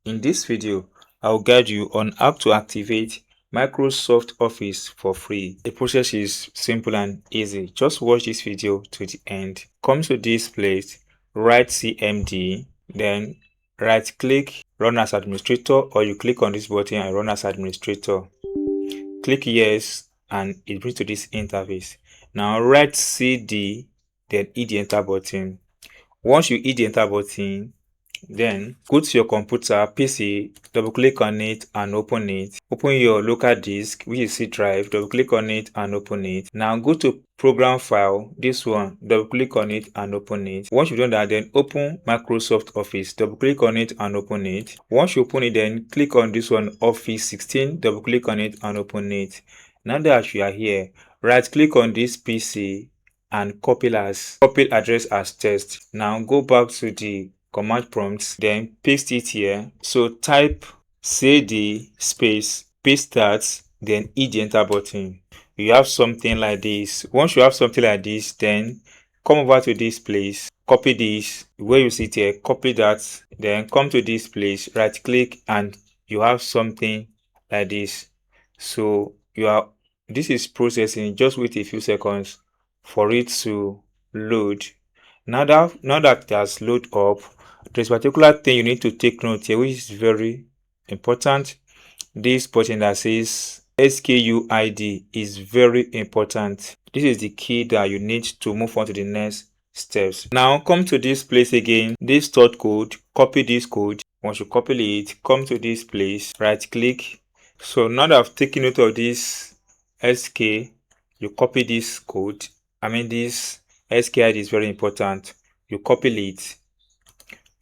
In this video, I'll guide you on how to activate Microsoft Office for free. The process is simple and easy. Just watch this video to the end. Come to this place, write CMD, then right click Run as Administrator, or you click on this button and Run as Administrator. Click Yes and it brings to this interface. Now write CD, then hit the enter button. Once you hit the enter button, then go to your computer, PC, double click on it and open it. Open your local disk, which is C drive, double click on it and open it. Now go to program file, this one, double click on it and open it. Once you've done that, then open Microsoft Office, double click on it and open it. Once you open it, then click on this one, Office 16, double click on it and open it. Now that you are here, right click on this PC and copy address as test. Now go back to the command prompt, then paste it here. So type cd space paste that, then hit the enter button. You have something like this. Once you have something like this, then come over to this place, copy this where you see it here, copy that, then come to this place, right click, and you have something like this. So this is processing. Just wait a few seconds for it to load. Now that it has loaded up, there's a particular thing you need to take note here, which is very important. This button that says SKUID is very important. This is the key that you need to move on to the next steps. Now come to this place again, this stored code, copy this code. Once you copy it, come to this place, right click. So now that I've taken note of this SK, you copy this code. This SKID is very important. You copy it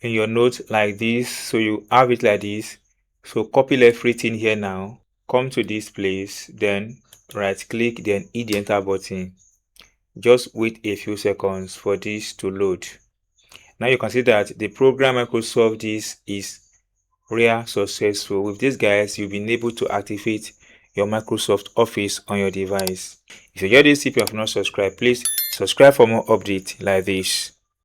in your notes like this, so you have it like this. So copy everything here. Now come to this place, then right click, then hit the enter button. Just wait a few seconds for this to load. Now you can see that the program Microsoft this is real successful. With these guys, you've been able to activate your Microsoft Office on your device. If you enjoyed this tip, you have not subscribed, please subscribe for more updates like this.